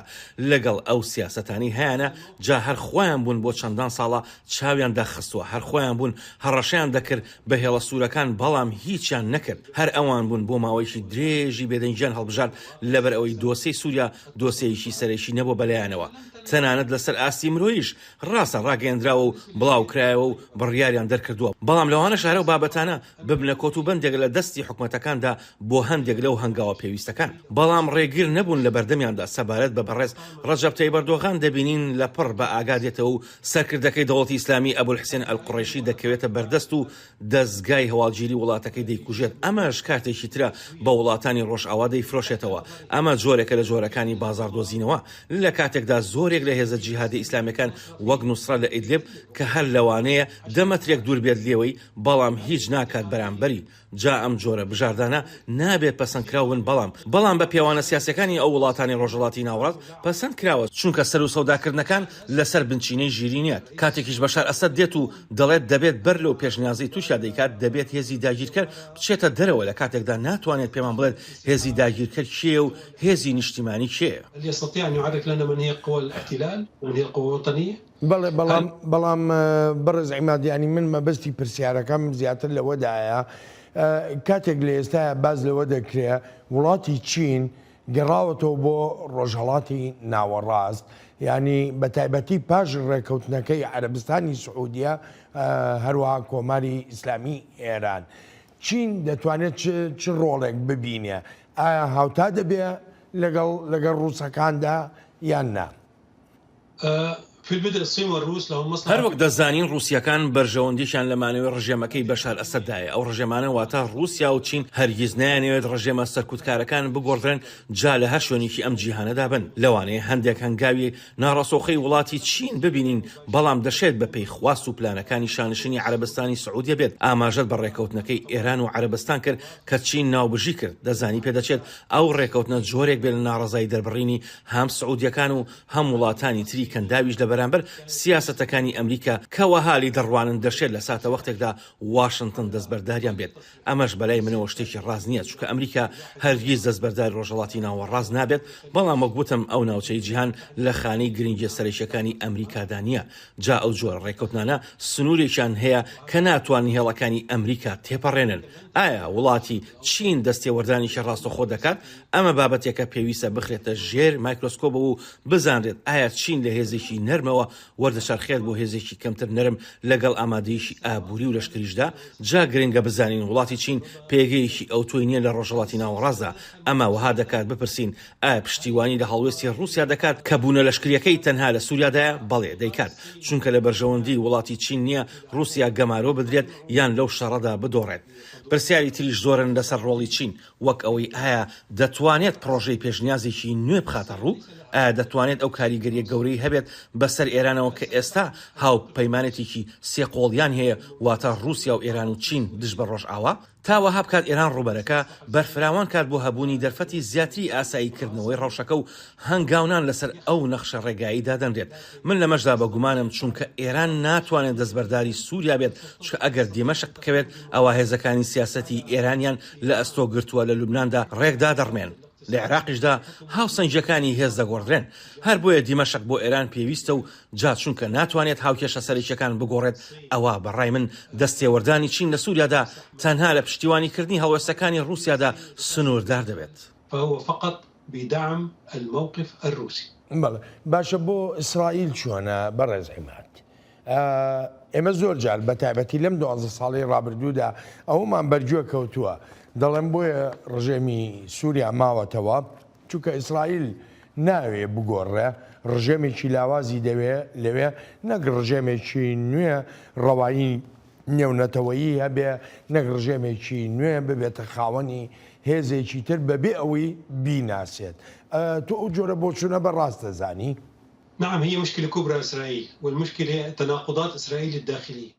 لەگەڵ ئەو سیاسەتانی هەیەە جا هەر خۆیان بوون بۆ چەندان ساڵە چاویان داخستووە، هەر خۆیان بوون هەڕەشەیان دەکرد بە هێڵە سوورەکان بەڵام هیچیان نەکرد. هەر ئەوان بوون بۆ ماوەیەکی درێژی بێدەنجیان هەڵبژارد لەبەر ئەوەی دۆسەی سووریا دۆسەیەکی سەرەکی نەبوو بەلایەنەوە. تەنانەت لەسەر ئاستی مرۆیش ڕاستە ڕاگەیەندراوە و بڵاوکرایەوە و بڕیاریان دەرکردووە. بەڵام لەوانە شارە و بابەتانە ببنە کۆت و بەندێک لە دەستی حکومەتەکاندا بۆ هەندێک لەو هەنگاوە پێویستەکان. بەڵام ڕێگیر نەبوون لە بەردەمیاندا سەبارەت بە بەڕێز ڕەجەب تەیب ئەردۆغان دەبینین لە پڕ بە ئاگادێتەوە و سەرکردەکەی دەوڵەتی ئیسلامی ئەبولحسین ئەلقوڕەیشی دەکەوێتە بەردەست و دەستگای هەواڵگیری وڵاتەکەی دەیکوژێت. ئەمەش کاتێکی ترە بە وڵاتانی ڕۆژئاوا دەیفرۆشێتەوە. ئەمە جۆرێکە لە جۆرەکانی بازاڕدۆزینەوە لە کاتێکدا زۆر جۆرێک لە هێزە جیهادی ئیسلامیەکان وەک نوسرە لە ئیدلیب کە هەر لەوانەیە دەمەترێک دوور بێت لێوەی بەڵام هیچ ناکات بەرامبەری جا ئەم جۆرە بژاردانە نابێت پەسەندکراون بەڵام بە پێوانە سیاسەکانی ئەو وڵاتانی ڕۆژهەڵاتی ناوەڕاست پەسەند کراوە چونکە سەر و سەوداکردنەکان لەسەر بنچینەی ژیرینیات کاتێکیش بەشار ئەسەد دێت و دەڵێت دەبێت بەر لەو پێشنیازی تووشیا دەیکات دەبێت هێزی داگیرکەر بچێتە دەرەوە لە کاتێکدا ناتوانێت پێمان بڵێت هێزی داگیرکەر کێ و هێزی نیشتیمانی کێیە يستطيع أن يعرف لنا من هي قوى الاحتلال ومن هي القوى الوطنية بەڵام بەڕێز عیمادیانی من مەبەستی پرسیارەکەم زیاتر لەوەدایە کاتێک لە ئێستا باز لەوە دەکرێت وڵاتی چین گەڕاوەتەوە بۆ ڕۆژهەڵاتی ناوەڕاست ینی بە تایبەتی پاش ڕێکەوتنەکەی عەرەبستانی سعودیە هەروەها کۆماری ئیسلامی ئێران چین دەتوانێت چ ڕۆڵێک ببینێ ئایا هاوتا دەبێ لەگەڵ ڕووسەکاندا یان نا في البدء الصين والروس لهم مصلحة هەر وەک دەزانین رووسیەکان بەرژەوەندیشان لە مانەوەی ڕژێمەکەی بەشار ئەسەددایە ئەو ڕژێمانە واتە رووسیا و چین هەرگیز نایانەوێت ڕژێمە سەرکوتکارەکان بگۆڕدرێن جا لە هەر شوێنێکی ئەم جیهانەدا بن لەوانەیە هەندێک هەنگاوی ناڕاستۆخەی وڵاتی چین ببینین بەڵام دەشێت بە پێی خواست و پلانەکانی شانشینی عەرەبستانی سعودیە بێت ئاماژەت بە ڕێکەوتنەکەی ئێران و عەرەبستان کرد کە چین ناوبژی کرد دەزانی پێدەچێت ئەو ڕێکەوتنە جۆرێک بێت لە ناڕەزایی دەربڕینی هەم سعودیەکان و هەم وڵاتانی تری کەنداویش لە بەرامبەر سیاسەتەکانی ئەمریکا کەوە حالی دەڕوانن دەشێت لە ساتە وەختێکدا واشنگتن دەستبەرداریان بێت ئەمەش بەلای منەوە شتێکی ڕاز نییە چونکە ئەمریکا هەرگیز دەستبەرداری ڕۆژهەڵاتی ناوەڕاست نابێت بەڵام وەک گوتم ئەو ناوچەی جیهان لە خانەی گرنگی سەرەکیەکانی ئەمریکادا نییە جا ئەو جۆرە ڕێکەوتنانە سنوورێکیان هەیە کە ناتوانین هێڵەکانی ئەمریکا تێپەڕێنن ئایا وڵاتی چین دەستێوەردانیشی ڕاستەخۆ دەکات ئەمە بابەتێکە پێویستە بخرێتە ژێر مایکرۆسکۆپ و بزانرێت ئایا چین لە هێزێکی نەرمەوە وەردەچەرخێت بۆ هێزێکی کەمتر نەرم لەگەڵ ئامادەیشی ئابووری و لەشکریشدا جا گرنگە بزانین وڵاتی چین پێگەیەکی ئەوتۆی نییە لە ڕۆژهەڵاتی ناوەڕاستدا ئەمە وها دەکات بپرسین ئایا پشتیوانی لە هەڵوێستی رووسیا دەکات کە بوونە لەشکریەکەی تەنها لە سووریادایە بەڵێ دەیکات چونکە لە بەرژەوەندی وڵاتی چین نییە رووسیا گەمارۆ بدرێت یان لەو شەڕەدا بدۆڕێت پرسیاری تریش زۆرن لەسەر ڕۆڵی چین وەک ئەوەی ئایا دەتوانێت پرۆژەی پێشنیازێکی نوێ بخاتە ڕوو ئایا دەتوانێت ئەو کاریگەریە گەورەی هەبێت بەسەر ئێرانەوە کە ئێستا هاو پەیمانێتێکی سێقۆڵیان هەیە واتە رووسیا و ئێران و چین دژ بە ڕۆژ ئاوا تاوەها بکات ئێران ڕوبەرەکە بەرفراوان کات بۆ هەبوونی دەرفەتی زیاتری ئاساییکردنەوەی ڕەوشەکە و هەنگاونان لەسەر ئەو نەخشە ڕێگایی دادەنرێت من لەمەشدا بە گومانم چونکە ئێران ناتوانێت دەستبەرداری سووریا بێت چکە ئەگەر دیمەشق بکەوێت ئەوە هێزەکانی سیاسەتی ئێرانیان لە ئەستۆ گرتووە لە لوبناندا ڕێکدا دەڕمێن لە عێراقیشدا هاوسەنجەکانی هێز دەگۆڕدرێن هەر بۆیە دیمەشق بۆ ئێران پێویستە و جا چونکە ناتوانێت هاوکێشە سەرەکیەکان بگۆڕێت ئەوە بەڕای من دەستێوەردانی چین لە سووریادا تەنها لە پشتیوانیکردنی هەوەسەکانی رووسیادا سنووردار دەبێت فهو فقط بدعم الموقف الروسي باشە بۆ ئیسرائیل چۆنە بەڕێز عیماد ئێمە زۆر جار بە تایبەتی لەم 12 ساڵی ڕابردوودا ئەومان بەرگوێ کەوتووە دەڵێن بۆیە ڕژێمی سووریا ماوەتەوە چونکە ئیسرائیل ناوێ بگۆڕێ ڕژێمێکی لاوازی دەوێ لەوێ نەک ڕژێمێکی نوێ ڕەوایی نێونەتەوەیی هەبێ نەک ڕژێمێکی نوێ ببێتە خاوەنی هێزێکی تر بەبێ ئەوەی بیناسێت تۆ ئەو جۆرە بۆچوونە بەڕاست دەزانی؟ نعم هي مشكلة كبرى إسرائيل والمشكلة هي تناقضات إسرائيل الداخلية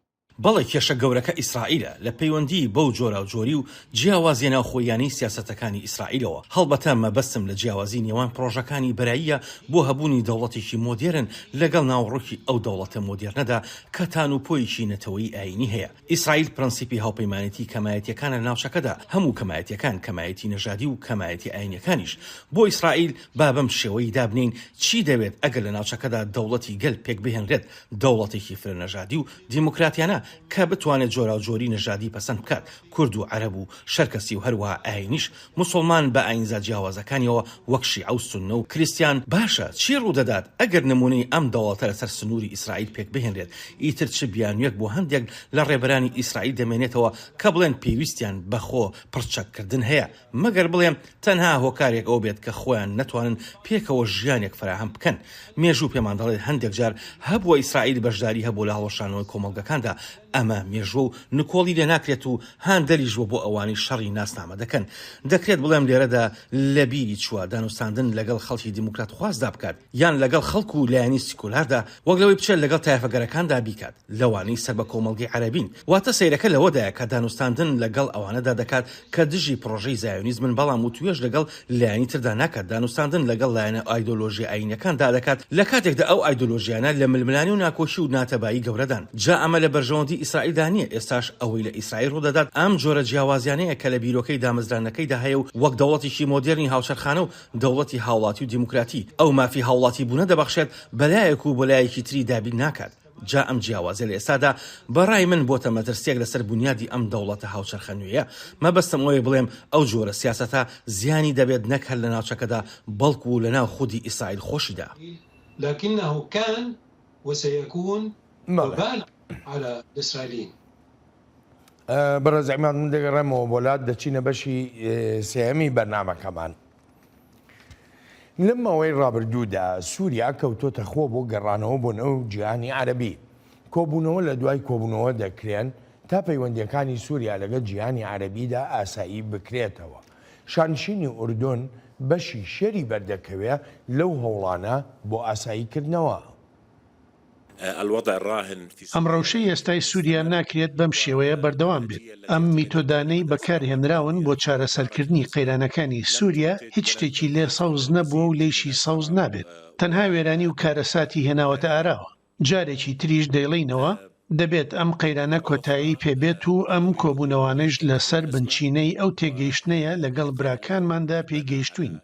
بەڵێ کێشە گەورەکە ئیسرائیلە لە پەیوەندی بەو جۆرە و جۆری و جیاوازیە ناوخۆیانی سیاسەتەکانی ئیسرائیلەوە هەڵبەتە مەبەستم لە جیاوازی نێوان پرۆژەکانی بەراییە بۆ هەبوونی دەوڵەتێکی مۆدێرن لەگەڵ ناوڕۆکی ئەو دەوڵەتە مۆدێرنەدا کە تانوپۆیشی نەتەوەی ئاینی هەیە ئیسرائیل پرەنسیپی هاوپەیمانێتی کەمایەتیەکانە ناوچەکەدا هەموو کەمایەتیەکان کەمایەتی نەژادی و کەمایەتی ئاینیەکانیش بۆ ئیسرائیل با بەم شێوەی دابنین چی دەوێت ئەگەر لە ناوچەکەدا دەوڵەتی گەل پێک بهێنرێت دەوڵەتێکی فرەنەژادی و دیموکراتیانە کە بتوانێت جۆرە و جۆری نەژادی پەسەند بکات کورد و عەرەب و شەرکەسی و هەروەها ئاینیش موسڵمان بە ئاینزا جیاوازەکانیەوە وەک شیعە و سوننە و کریستیان باشە چی ڕوودەدات ئەگەر نمونەی ئەم دەوڵەتە لەسەر سنووری ئیسرائیل پێک بهێنرێت ئیتر چ بیانوێک بۆ هەندێک لە ڕێبەرانی ئیسرائیل دەمێنێتەوە کە بڵێن پێویستیان بەخۆ پڕچەکردن هەیە مەگەر بڵێم تەنها هۆکارێک ئەو بێت کە خۆیان نەتوانن پێکەوە ژیانێک فراهەم بکەن مێژوو پێمان دەڵێت هەندێک جار هەبووە ئیسرائیل بەشداری هەبوو لە هەڵەشانەوەی کۆمەڵگەکاندا ئەمە مێژوە و نکۆڵی لێ ناکرێت و هاندەریژوە بۆ ئەوانی شەڕی ناسنامە دەکەن. دەکرێت بڵێم لێرەدا لە بیری چووە دانوستاندن لەگەڵ خەڵکی دیموکرات خوازدا بکات یان لەگەڵ خەڵکو و لایەنی سیکولاردا وەک لەوەی بچێت لەگەڵ تایفەگەرەکاندا بیکات لەوانەی سەر بە کۆمەڵگەی عەرەبین. واتە سەیرەکە لەوەدایە کە دانوستاندن لەگەڵ ئەوانەدا دەکات کە دژی پرۆژەی زایۆنیزمن بەڵام و توێژ لەگەڵ لایەنی تردا ناکات. دانوستاندن لەگەڵ لایەنە ئایدۆلۆژی ئاینەکاندا دەکات لە کاتێکدا ئەو ئایدۆلۆژیانە لە ململانی و ناکۆشی و ناتەبایی گەورەدان. جا ئەمە لە بەرژەوەندی ئیسرائیلدا نییە. ئێستاش ئەوەی لە ئیسرائیل ڕوودەدات ئەم جۆرە جیاوازیانەیە کە لە بیرۆکەی دامەزرانەکەیدا هەیە و وەک دەوڵەتێکی مۆدێرنی هاوشەرخانە و دەوڵەتی هاوڵاتی و دیموکراتی ئەو مافی هاوڵاتی بوونە دەبەخشێت بەلایەک و بەلایەکی تری دابین ناکات. جا ئەم جیاوازە لە ئێستادا بەڕای من بۆتە مەترسیەک لەسەر بنیادی ئەم دەوڵەتە هاوچەرخە نوێیە. مەبەستم ئەوەی بڵێم ئەو جۆرە سیاسەتە زیانی دەبێت نەک هەر لە ناوچەکەدا بەڵکو و لەناو خودی ئیسرائیل خۆشیدا. لكنه كان وسيكون وبالا على الإسرائيليين. بەڕێز عیماد من دەگەڕێمەوە وڵات دەچینە بەشی سێهەمی بەرنامەکەمان. لەمەوەی ڕابردوودا سووریا کەوتۆتە خۆ بۆ گەڕانەوە بۆ نەو جیهانی عەرەبی. کۆبوونەوە لە دوای کۆبوونەوە دەکرێن تا پەیوەندیەکانی سووریا لەگەڵ جیهانی عەرەبیدا ئاسایی بکرێتەوە. شانشینی ئوردون بەشی شێری بەردەکەوێ لەو هەوڵانە بۆ ئاساییکردنەوە. ئەم ڕەوشەی ئێستای سووریا ناکرێت بەم شێوەیە بەردەوام بێت. ئەم میتۆدانەی بەکارهێنراون بۆ چارەسەرکردنی قەیرانەکانی سووریا هیچ شتێکی لێ سەوز نەبووە و لێشی سەوز نابێت. تەنها وێرانی و کارەساتی هێناوەتە ئاراوە. جارێکی تریش دەیڵێنەوە دەبێت ئەم قەیرانە کۆتایی پێبێت و ئەم کۆبوونەوانش لەسەر بنچینەی ئەو تێگەیشتنەیە لەگەڵ براکانماندا پێیگەیشتوین.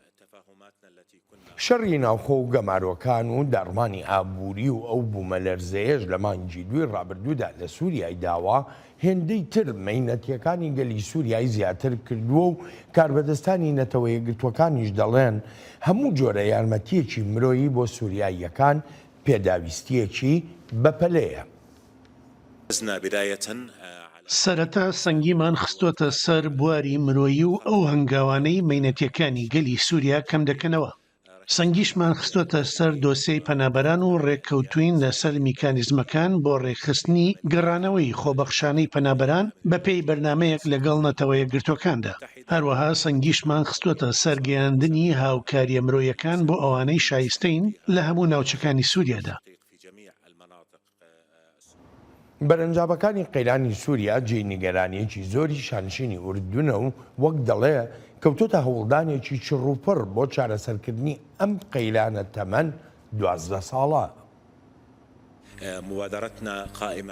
شەڕی ناوخۆ و گەمارۆکان و دەڕمانی ئابووری و ئەو بوومەلەرزەیەش لە مانگی دوی ڕابردوودا لە سووریای داوا هێندەی تر مەینەتیەکانی گەلی سووریای زیاتر کردووە و کاربەدەستانی نەتەوە یەکگرتوەکانیش دەڵێن هەموو جۆرە یارمەتیەکی مرۆیی بۆ سووریاییەکان پێداویستیەکی بەپەلەیە. سەرەتا سەنگیمان خستۆتە سەر بواری مرۆیی و ئەو هەنگاوانەی مەینەتیەکانی گەلی سووریا کەم دەکەنەوە. سەنگیشمان خستۆتە سەر دۆسەی پەنابەران و ڕێککەوتوین لەسەر میکانیزمەکان بۆ ڕێکخستنی گەڕانەوەی خۆبەخشانەی پەنابەران بەپێی بەرنمەیەک لەگەڵ نەتەوە یەکگرتوەکاندا. هەروەها سەنگیشمان خستۆتە سەرگەیاندنی هاوکاریە مرۆیەکان بۆ ئەوانەی شایستەین لە هەموو ناوچەکانی سووریادا. بەرەنجامەکانی قەیرانی سووریا جێی نیگەرانیەکی زۆری شانشینی ئوردونە و وەک دەڵێ کەوتۆتە هەوڵدانێکی چڕوپڕ بۆ چارەسەرکردنی ئەم قەیرانە تەمەن 12 ساڵە.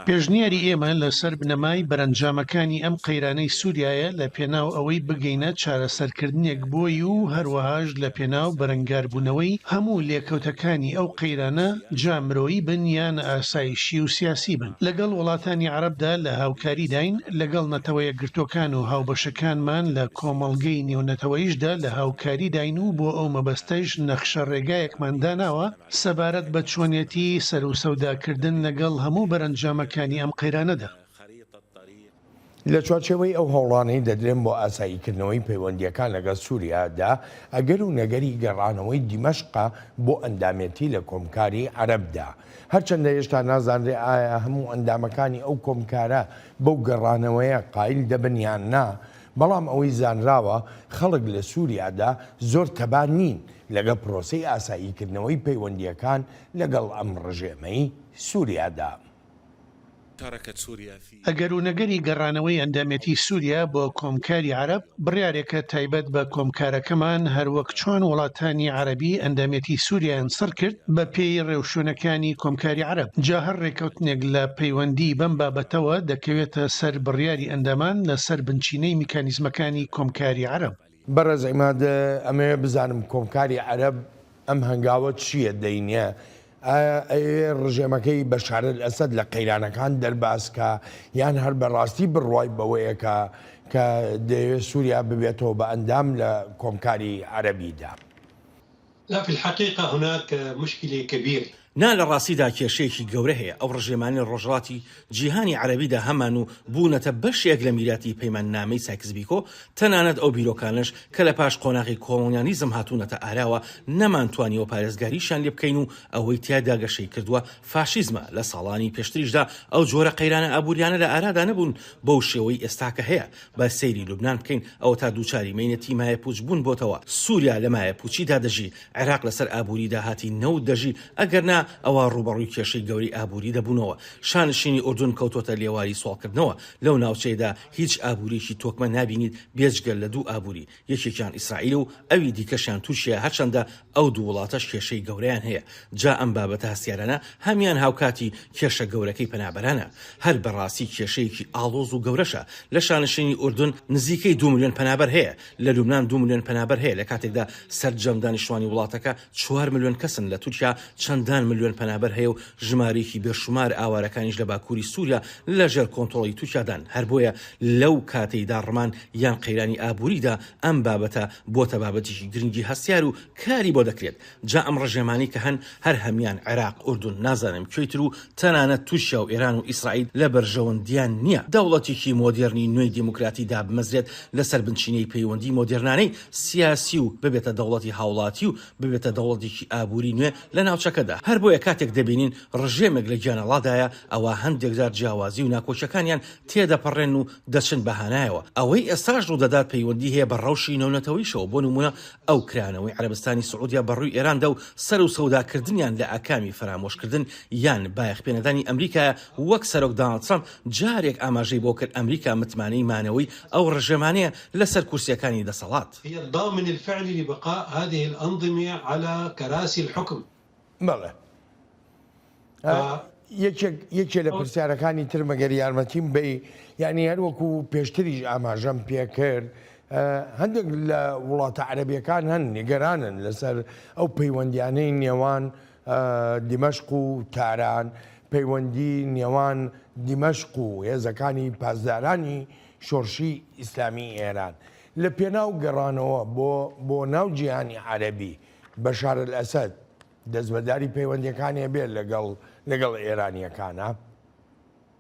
پێشنیاری ئێمە لەسەر بنەمای بەرەنجامەکانی ئەم قەیرانەی سووریایە لە پێناو ئەوەی بگەینە چارەسەرکردنێک بۆی و هەروەهاش لە پێناو بەرەنگاربوونەوەی هەموو لێکەوتەکانی ئەو قەیرانە جامرۆیی بن یان ئاسایشی و سیاسی بن. لەگەڵ وڵاتانی عەرەبدا لە هاوکاری داین لەگەڵ نەتەوە یەکگرتوەکان و هاوبەشەکانمان لە کۆمەڵگەی نێونەتەوەیشدا لە هاوکاری داین و بۆ ئەو مەبەستەش نەخشە ڕێگایەکمان داناوە سەبارەت بە چۆنیەتی سەر و سەوداکردن لەگەڵ هەموو بەرەنجامەکانی ئەم قەیرانەدا. لە چوارچێوەی ئەو هەوڵانەی دەدرێن بۆ ئاساییکردنەوەی پەیوەندیەکان لەگەڵ سووریادا ئەگەر و نەگەری گەڕانەوەی دیمەشقا بۆ ئەندامەتی لە کۆمکاری عەرەبدا. هەرچەندە هێشتا نازانرێ ئایا هەموو ئەندامەکانی ئەو کۆمکارە بەو گەڕانەوەیە قایل دەبن یان نا، بەڵام ئەوەی زانراوە خەڵک لە سووریادا زۆر تەبان نین لەگەڵ پرۆسەی ئاساییکردنەوەی پەیوەندیەکان لەگەڵ ئەم ڕژێمەی سووریادا. ئەگەر و نەگەری گەڕانەوەی ئەندامەتی سووریا بۆ کۆمکاری عەرەب بڕیارێکە تایبەت بە کۆمکارەکەمان هەروەک چۆن وڵاتانی عەرەبی ئەندامەتی سووریایان سەر کرد بە پێی ڕێوشوێنەکانی کۆمکاری عەرەب. جا هەر ڕێکەوتنێک لە پەیوەندی بەم بابەتەوە دەکەوێتە سەر بڕیاری ئەندامان لەسەر بنچینەی میکانیزمەکانی کۆمکاری عەرەب. بەڕێز عیماد ئەمێ بزانم کۆمکاری عەرەب ئەم هەنگاوە چییە دەینە؟ ڕژێمەکەی بەشار ئەسەد لە قەیرانەکان دەرباسکە یان هەر بەڕاستی بڕوای بەوەیەکە کە دەیەوێت سووریا ببێتەوە بە ئەندام لە کۆمکاری عەرەبیدا؟ لا في الحقيقة هناك مشكلة كبيرة. نا لە ڕاستیدا کێشەیەکی گەورە هەیە ئەو ڕژێمانی ڕۆژڵاتی جیهانی عەرەبیدا هەمان و بوونەتە بەشێک لە میراتی پەیماننامەی سایکس-پیکۆ تەنانەت ئەو بیرۆکانش کە لە پاش قۆناغی کۆڵۆنیالیزم هاتوونەتە ئاراوە نەمانتوانیەوە پارێزگاریشان لێ بکەین و ئەوەی تیادا گەشەی کردووە فاشیزمە لە ساڵانی پێشتریشدا ئەو جۆرە قەیرانە ئابووریانە لە ئارادا نەبوون بەو شێوەی ئێستاکە هەیە بە سەیری لوبنان بکەین ئەوە تا دووچاری مەینەتی مایە پوچ بوون بۆتەوە سووریا لە مایە پوچیدا دەژی عێراق لەسەر ئابووریدا هاتی نەوت دەژی ئەگەرنا ئەوە ڕوبەڕووی کێشەی گەوری ئابووری دەبوونەوە شانشینی ئوردون کەوتۆتە لێواری سوڵکردنەوە لەو ناوچەیەدا هیچ ئابووریکی تۆکمە نابینیت بێجگەل لە دوو ئابووری یەکێکیان ئیسرائیل و ئەوی دیکەشیان تووشیە هەرچەندە ئەو دوو وڵاتەش کێشەی گەورەیان هەیە جا ئەم بابەتە هەستیارانە هەمیان هاوکاتی کێشە گەورەکەی پەنابەرانە هەر بەڕاستی کێشەیەکی ئاڵۆز و گەورەشە لە شانشینی ئوردون نزیکەی 2 ملیۆن پەنابەر هەیە لە لوبنان 2 ملیۆن پەنابەر هەیە لە کاتێکدا سەرجەم دانیشتوانی وڵاتەکە 4 ملیۆن کەسن لە تورکیا چەندان ملیۆن پەنابەر هەیە و ژمارەیەکی بێشمار ئاوارەکانیش لە باکووری سووریا لەژێر کۆنتڕۆڵی تورکیادان هەر بۆیە لەو کاتەیدا ڕمان یان قەیرانی ئابووریدا ئەم بابەتە بۆتە بابەتێکی گرنگی هەستیار و کاری بۆ دەکرێت جا ئەم ڕژێمانی کە هەن هەر هەمیان عێراق ئوردون نازانم کوێتر و تەنانەت تووشیا و ئێران و ئیسرائیل لە بەرژەوەندیان نییە دەوڵەتێکی مۆدێرنی نوێی دیموکراتیدا بمەزرێت لەسەر بنچینەی پەیوەندی مۆدێرنانەی سیاسی و ببێتە دەوڵەتی هاوڵاتی و ببێتە دەوڵەتێکی ئابووری نوێ لە ناوچەکەدا هەر بۆیە کاتێک دەبینین ڕژێمێک لە گیانەڵادایە ئەوە هەندێک جار جیاوازی و ناکۆچەکانیان تێدەپەڕێن و دەچن بەهانایەوە ئەوەی ئێستاش ڕوو دەدات پەیوەندی هەیە بە ڕەوشی نەونەتەوەیشەوە بۆ نمونە ئەو کرانەوەی عەرەبستانی سعودیا بەڕووی ئێراندا و سەر و سەوداکردنیان لە ئاکامی فرامۆشکردن یان بایەخپێنەدانی ئەمریکایە وەک سەرۆک دۆناڵد ترەمپ جارێک ئاماژەی بۆ کرد ئەمریکا متمانەی مانەوەی ئەو ڕژێمانەیە لەسەر کورسیەکانی دەسەڵات هي الضامن الفعلي لبقاء هذه الأنظمة على كراسي الحكم. بەڵێ یەکێ لە پرسیارەکانی ترمەگەر یارمەتیم بێ یعنی هەروەکو پێشتریش ئاماژەم پێکرد هەندێک لە وڵاتە عەرەبیەکان هەن نیگەرانن لەسەر ئەو پەیوەندیانەی نێوان دیمەشق و تاران پەیوەندی نێوان دیمەشق و هێزەکانی پاسدارانی شۆڕشی ئیسلامی ئێران لە پێناو گەڕانەوە بۆ ناو جیهانی عەرەبی بەشار ئەسەد دەستبەرداری پەیوەندیەکانی بێت لەگەڵ ئێرانیەکانە.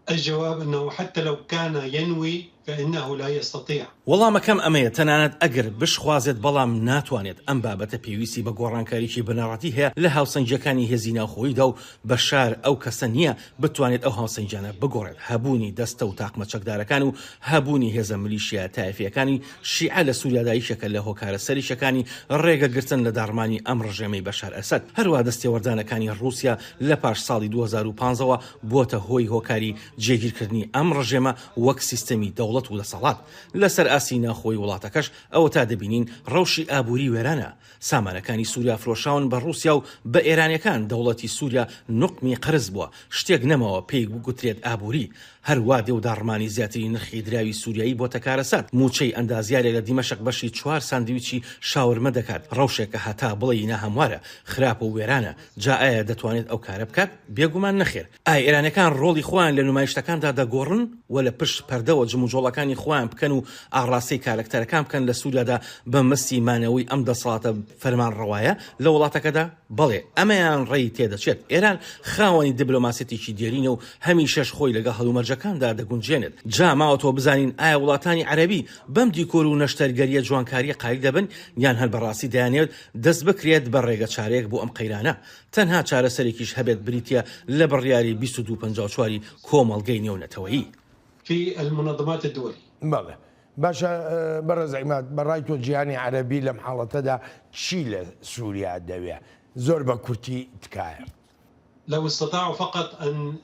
الجواب أنه حتى لو كان ينوي فإنه لا يستطيع. وەڵامەکەم ئەمەیە تەنانەت ئەگەر بشخوازێت بەڵام ناتوانێت ئەم بابەتە پێویستی بە گۆڕانکاریی بنەڕەتی هەیە لە هاوسەنگەکانی هێزی ناوخۆییدا و بەشار ئەو کەسە نییە بتوانێت ئەو هاوسەنجانە بگۆڕێت هەبوونی دەستە و تاقمە چەکدارەکان و هەبوونی هێزە ملیشیا تایفیەکانی شیعە لە سووریاداییشەکە لە هۆکارە سەریشەکانی ڕێگەگرتن لە دارمانی ئەم ڕژێمەی بەشار ئەسەد هەروە دەستێوەردانەکانی ڕووسیا لە پاش ساڵی 2015ەوە بۆتە هۆی هۆکاری جێگیرکردنی ئەم ڕژێمە وەک سیستەمی دەوڵەت و دەسەڵات لەسەر ئاسی ناخۆی وڵاتەکەش ئەوە تا دەبینین ڕەوشی ئابووری وێرانە سامانەکانی سووریا فرۆشاون بە ڕووسیا و بە ئێرانیەکان دەوڵەتی سووریا نوقمی قرز بووە شتێک نەمەوە پێی گوترێت ئابووری هەروە دێوداڕمانی زیاتری نرخی دراوی سووریایی بۆ تەکارەسات موچەی ئەندازیارێک لە دیمەشق بەشی 4 ساندویچی شاورمە دەکات ڕەوشێکە هەتا بڵێ نەهەموارە خراپە و وێرانە جا ئایا دەتوانێت ئەو کارە بکات بێگومان نەخێر ئایا ئێرانەکان ڕۆڵی خۆیان لە نمایشتەکاندا دەگۆڕن و لە پشت پەردەوە جموجۆڵەکانی خۆیان بکەن و ئاڕاستەی کارکتەرەکان بکەن لە سووریادا بە مەسی مانەوەی ئەم دەسەڵاتە فەرمان ڕەوایە لە وڵاتەکەدا بەڵێ ئەمەیان ڕێی تێدەچێت ئێران خاوەنی دیبلۆماسیەتێکی دێرینە و هەمیشەش خۆی لەگەڵ هەڵومەرجەکاندا دەگونجێنێت جا ماوەتەوە بزانین ئایا وڵاتانی عەرەبی بەم دیکۆر و نەشتەرگەریە جوانکاریە قایل دەبن یان هەر بەڕاستی دەیانێت دەست بکرێت بە ڕێگە چارەیەک بۆ ئەم قەیرانە تەنها چارەسەرێکیش هەبێت بریتە لە بڕیاری 2254 کۆمەڵگەی نێونەتەوەیی في المنظمات الدولية. بەڵێ باشە بەڕێز عیماد بەڕای تۆ جیهانی عەرەبی لەم حاڵەتەدا چی لە سووریا دەوێت زۆر بە کورتی تکایە لو استطاعوا فقط أن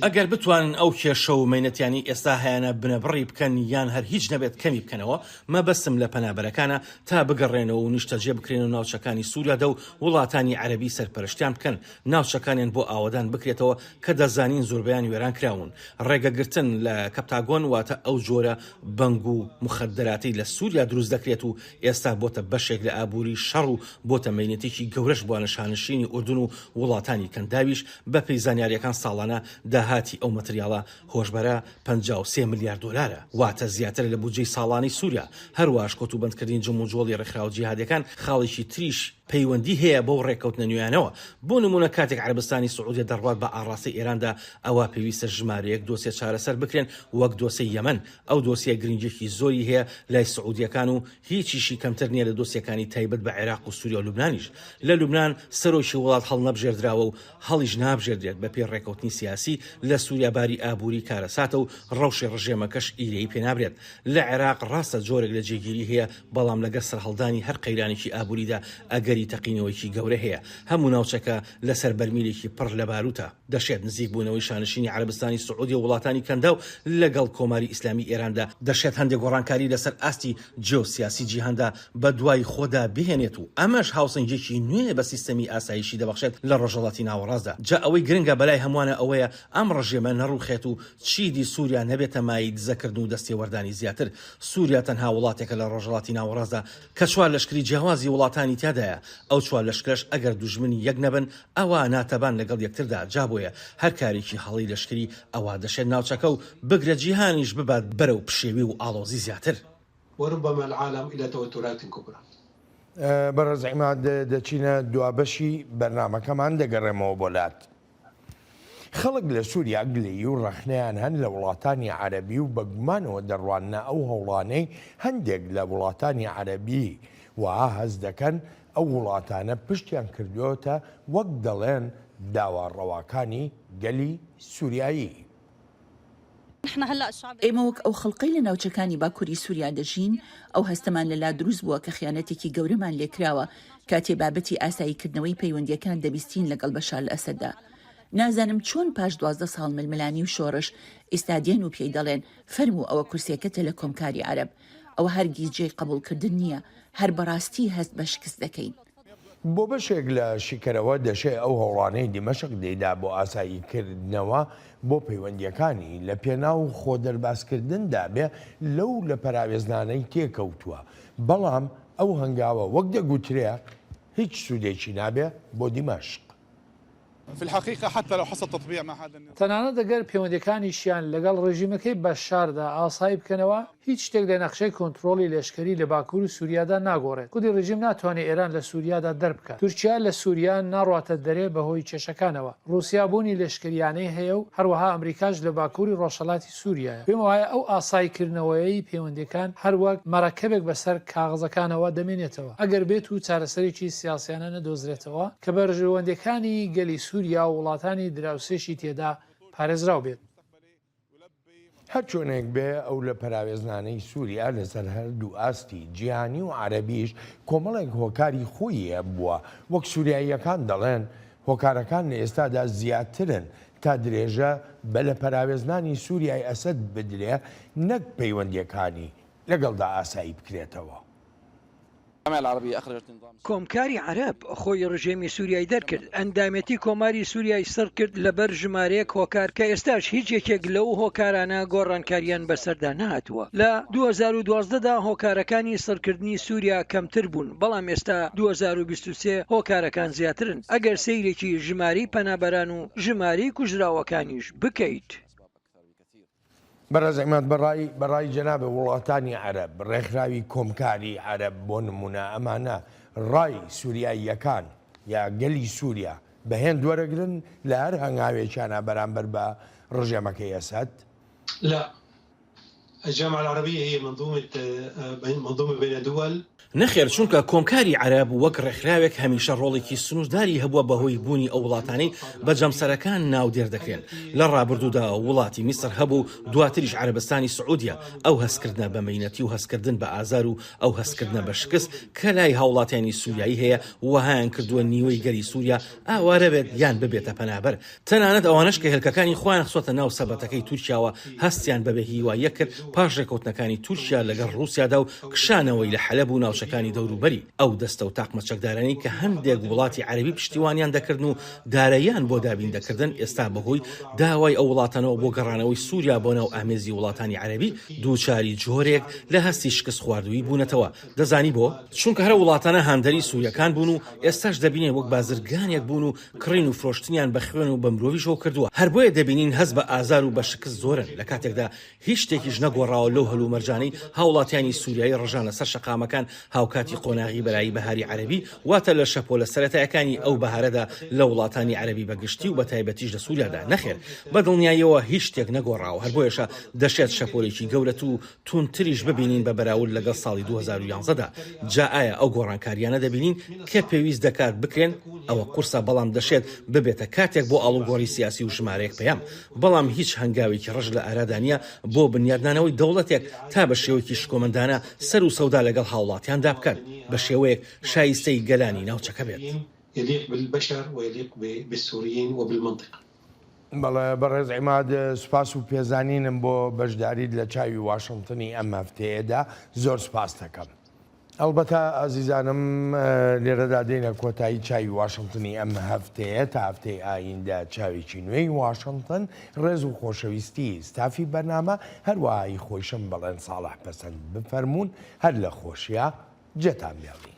ئەگەر بتوانن ئەو کێشە و مەینەتیانی ئێستا هەیەە بنەبڕی بکەن یان هەر هیچ نەبێت کەمی بکەنەوە مەبەستم لە پەنابەرەکانە تا بگەڕێنەوە و نیشتەجێ بکرێن و ناوچەکانی سووریادا و وڵاتانی عەرەبی سەرپەرشتیان بکەن ناوچەکانیان بۆ ئاوادان بکرێتەوە کە دەزانین زۆربیان وێران کراون ڕێگەگرتن لە کەپتاگۆن واتە ئەو جۆرە بەنگ و مخدراتی لە سووریا دروست دەکرێت و ئێستا بۆتە بەشێک لە ئابووری شەڕ و بۆتە مەینەتێکی گەورەش بۆ نەشانشینی ئوردون و وڵاتانی کەنداویش بە پێی زانیاریەکان ساڵانە داهاتی ئەو مەتریاڵە هۆشبەرە 53 ملیارد دۆلارە واتە زیاتر لە بودجەی ساڵانی سووریا هەروەش کۆتوبەندکردنی جموجۆڵی ڕێکخراو جیهادیەکان خاڵێکی تریش پەیوەندی هەیە بەو ڕێکەوتنە نوێیانەوە. بۆ نمونە کاتێک عەرەبستانی سعودی دەڕوات بە ئاڕاستی ئێراندا ئەوە پێویستە ژمارەیەک دۆسیە چارەسەر بکرێن وەک دۆسیی یەمەن. ئەو دۆسیە گرنگێکی زۆری هەیە لای سعودیەکان و هیچیشی کەمتر نییە لە دۆسیەکانی تایبەت بە عێراق و سووریا و لوبنانیش. لە لوبنان سەرۆکی وڵات هەڵنەبژێردراوە و هەڵیش نابژێردرێت بە پێ ڕێکەوتنی سیاسی لە سووریا باری ئابووری کارەساتە و ڕەوشی ڕژێمەکەش ئیرەی پێنابرێت. لە عێراق ڕاستە جۆرێک لە جێگیری هەیە بەڵام لەگەر سەرهەڵدانی هەر قەیرانێکی ئابووریدا ئەگەری تەقینەوەیکی گەورە هەیە. هەموو ناوچەکە لەسەر بەرمیلێکی پڕ لە باروتە. دەشێت نزیک بوونەوەی شانشینی عەرەبستانی سعودی و وڵاتانی کەندا و لەگەڵ کۆماری ئیسلامی ئێراندا دەشێت هەندێک گۆڕانکاری لەسەر ئاستی جیۆسیاسی جیهاندا بە دوای خۆدا بهێنێت و ئەمەش هاوسەنگێکی نوێ بە سیستەمی ئاسایشی دەبەخشێت لە ڕۆژهەڵاتی ناوەڕاستدا. جا ئەوەی گرنگە بەلای هەمووانە ئەوەیە ئەم ڕژێمە نەڕوخێت و چیدی سووریا نەبێتە مای دزەکردن و دەستێوەردانی زیاتر. سووریا تەنها وڵاتێکە لە ڕۆژهەڵاتی ناوەڕاستدا کە چوار لەشکری جیاوازی وڵاتانی تیادایە. ئەو چوار لەشکرش ئەگەر دوژمنی یەک نەبن ئەوە ناتەبان لەگەڵ یەکتردا. جا بۆیە هەر کارێکی هەڵی لەشکری ئەوە دەشێت ناوچەکە و بگرە جیهانیش ببات بەرەو پشێوی و ئاڵۆزی زیاتر. وربما العالم إلى توترات كبرى. بەڕێز عیماد دەچینە دوابەشی بەرنامەکەمان دەگەڕێمەوە بۆلات. خەڵک لە سووریا گلەیی و ڕەخنەیان هەن لە وڵاتانی عەرەبی و بەگومانەوە دەڕوانە ئەو هەوڵانەی هەندێک لە وڵاتانی عەرەبی وها هەز دەکەن ئەو وڵاتانە پشتیان کردوێتە وەک دەڵێن داواڕەواکانی گەلی سووریایی. ئێمە وەک ئەو خەڵقەی لە ناوچەکانی باکووری سووریا دەژین ئەو هەستەمان لەلا دروست بووە کە خیانەتێکی گەورەمان لێکراوە کاتێ بابەتی ئاساییکردنەوەی پەیوەندیەکان دەبیستین لەگەڵ بەشار لە ئەسەددا. نازانم چۆن پاش 12 ساڵ ململانی و شۆڕش ئێستادێن و پێی دەڵێن فەرموو ئەوە کورسیەکەتە لە کۆمکاری عەرەب. ئەوە هەرگیز جێی قبولکردن نییە، هەر بەڕاستی هەست بە شکست دەکەین. بۆ بەشێک لە شیکەرەوە دەشێت ئەو هەوڵانەی دیمەشق دەیدا بۆ ئاساییکردنەوە بۆ پەیوەندیەکانی لە پێناو خۆ دەرباسکردندا بێ لەو لە پەراوێزنانەی تێکەوتووە. بەڵام ئەو هەنگاوە وەک دەگوترێ هیچ سوودێکی نابێ بۆ دیمەشق. في الحقيقة حتى لو حصل تطبيع مع هذا النظام تەنانەت دەگەر پەیوەندیەکانیشیان لەگەڵ ڕێژیمەکەی بەشاردا ئاسایی بکەنەوە هیچ شتێک لە نەخشەی کۆنتترۆلی لەشکری لە باکوور و سووریادا ناگۆڕێت. خودی ڕژیم ناتوانێت ئێران لە سووریادا دەربکات. تورکیا لە سووریا ناڕاتە دەرێ بەهۆی کێشەکانەوە. رووسیا بوونی لەشکریانەی هەیە و هەروەها ئەمریکاش لە باکووری ڕۆژهەڵاتی سووریایە. پێم وایە ئەو ئاساییکردنەوەی پەیوەندیەکان هەروەک مەرەکەبێک بەسەر کاغزەکانەوە دەمێنێتەوە ئەگەر بێت و چارەسەرێکی سیاسیانە نەدۆزرێتەوە کە بەرژەوەندەکانی گەلی سووریا و وڵاتانی دراوسێشی تێدا پارێزراو بێت. هەر چۆنێک بێ ئەو لە پەراوێزنانەی سووریا لەسەر هەردوو ئاستی جیهانی و عەرەبیش کۆمەڵێک هۆکاری خۆیە بووە. وەک سووریاییەکان دەڵێن هۆکارەکان لە ئێستادا زیاترن تا درێژە بە لە پەراوێزنانی سووریای ئەسەد بدرێ نەک پەیوەندیەکانی لەگەڵدا ئاسایی بکرێتەوە. کۆمکاری عەرەب خۆی ڕژێمی سووریای دەرکرد. ئەندامەتی کۆماری سووریای سڕ کرد لەبەر ژمارەیەک هۆکار کە ئێستاش هیچ یەکێک لەو هۆکارانە گۆڕانکاریان بەسەردا نهاتووە. لە 2012دا هۆکارەکانی سڕکردنی سووریا کەمتر بوون بەڵام ئێستا 2023 هۆکارەکان زیاترن. ئەگەر سەیرێکی ژماری پەنابەران و ژماری کوژراوەکانیش بکەیت. بەڕێز عیماد بەڕای جەنابە وڵاتانی عەرەب ڕێکخراوی کۆمکاری عەرەب بۆ نمونە ئەمانە ڕای سووریاییەکان یا گەلی سووریا بەهێن دووەرەگرن لە هەر هەنگاوێکیانە بەرامبەر بە ڕژێمەکەی ئەسەد؟ لا، الجامعة العربية هي منظومة بين دول. نەخێر چونکە کۆمکاری عەرەب وەک ڕێکخراوێک هەمیشە ڕۆڵێکی سنوورداری هەبووە بەهۆی بوونی ئەو وڵاتانەی بە جەمسەرەکان ناودێر دەکرێن. لە ڕابردوودا وڵاتی میسر هەبوو دواتریش عەرەبستانی سعودیا ئەو هەستکردنە بە مەینەتی و هەستکردن بە ئازار و ئەو هەستکردنە بە شکست کە لای هاوڵاتیانی سووریایی هەیە وەهایان کردووە نیوەی گەری سووریا ئاوارە بێت یان ببێتە پەنابەر. تەنانەت ئەوانش کە هێلکەکانی خۆیان خسۆتە ناو سەبەتەکەی تورکیاوە هەستیان بەبێ هیواییە کرد پاش ڕێکەوتنەکانی تورکیا لەگەڵ رووسیادا و کشانەوەی لە حەلەب و ناوچەکانی دەوروبەری. ئەو دەستە و تاقمە چەکدارانی کە هەندێک وڵاتی عەرەبی پشتیوانیان دەکردن و دارەیان بۆ دابین دەکردن ئێستا بەهۆی داوای ئەو وڵاتانەوە بۆ گەڕانەوەی سووریا بۆ ناو ئامێزی وڵاتانی عەرەبی دووچاری جۆرێک لە هەستی شکست خواردووی بوونەتەوە. دەزانی بۆ؟ چونکە هەر وڵاتانە هاندەری سووریەکان بوون و ئێستاش دەبینێ وەک بازرگانێک بوون و کڕین و فرۆشتنیان بە خوێن و بە مرۆڤیشەوە کردووە. هەر بۆیە دەبینین هەست بە ئازار و بە شکست زۆرن لە کاتێکدا هیچ شتێکیش نەگۆ گۆڕاوە لەو هەلو مەرجانەی هاوڵاتیانی سووریایی ڕژانە سەر شەقامەکان هاوکاتی قۆناغی بەلایی بەهاری عەربی واتە لە شەپۆلە سەرەتایەکانی ئەو بەهارەدا لە وڵاتانی عەربی بەگشتی و بە تایبەتیش لە سووریادا نەخێر بەدڵنیاییەوە هیچ شتێک نەگۆڕاوە هەر بۆیەشە دەشێت شەپۆلێکی گەورەت و تونتریش ببینین بە بەراورد لەگەڵ ساڵی 2011دا جا ئایا ئەو گۆڕانکاریانە دەبینین کە پێویست دەکات بکرێن ئەوە قورسە بەڵام دەشێت ببێتە کاتێک بۆ ئاڵوگۆڕی سیاسی و ژمارەیەک پەیام بەڵام هیچ هەنگاوێکی ڕژ لە ئارادانیە بۆ بنیادنانەوەی دەوڵەتێک تا بە شێوەیەکی شکۆمەندانە سەر و سەودا لەگەڵ هاوڵاتیاندا بکەن بە شێوەیەک شایستەی گەلانی ناوچەکە بێت يليق بالبشر ويليق بالسوريين وبالمنطقة. بەڵێ بەڕێز عیماد سوپاس و پێزانینم بۆ بەشداریت لە چاوی واشنگتنی ئەم هەفتەیەدا زۆر سپاس دەکەم. ئەلبەتە ئازیزانم لێرەدا دێنە کۆتایی چاوی واشنگتنی ئەم هەفتەیە تا هەفتەی ئایندا چاوێکی نوێی واشنگتن ڕێز و خۆشەویستی ستافی بەرنامە هەروەهایی خۆشم بەڵێن ساڵح پەسەند بفەرمونون هەر لە خۆشیە جێتان بێڵی.